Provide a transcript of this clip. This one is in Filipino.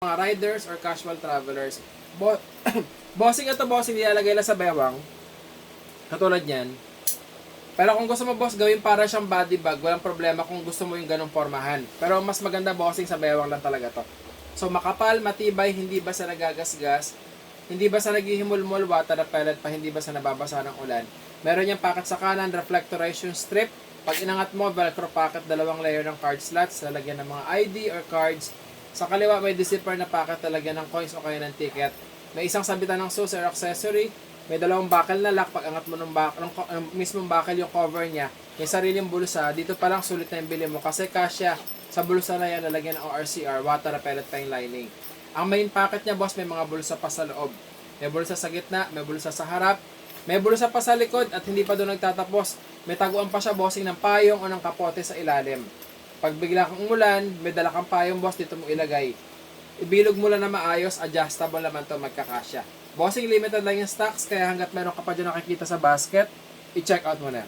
mga riders or casual travelers. Bossing ito, bossing, nilalagay lang sa bewang. Katulad yan. Pero kung gusto mo, boss, gawin para siyang body bag, walang problema kung gusto mo yung ganong formahan. Pero mas maganda, bossing, sa bewang lang talaga to. So, makapal, matibay, hindi ba sa nagagasgas, hindi ba sa naghihimulmul, water repellent pa, hindi ba sa nababasa ng ulan. Meron yung packet sa kanan, reflectoration strip. Pag inangat mo, velcro packet, 2 layer ng card slots, lalagyan ng mga ID or cards. Sa kaliwa, may zipper na packet, lalagyan ng coins o kaya ng ticket. May isang sabitan ng shoes or accessory. May 2 buckle na lock. Pag angat mo ng mismong buckle yung cover niya, may sariling bulsa. Dito pa lang sulit na yung bili mo kasi kasya sa bulsa na yan, lalagyan ng ORCR, water repellent pa yung lining. Ang main packet niya, boss, may mga bulsa pa sa loob. May bulsa sa gitna, may bulsa sa harap, may bulsa pa sa likod at hindi pa doon nagtatapos. May taguan pa siya, bossing, ng payong o ng kapote sa ilalim. Pag bigla kang umulan, may dala kang payong, boss, dito mo ilagay. Ibilog mo lang na maayos, adjustable naman to, magkakasya. Bossing, limited lang yung stocks, kaya hanggat meron ka pa dyan nakikita sa basket, i-check out mo na.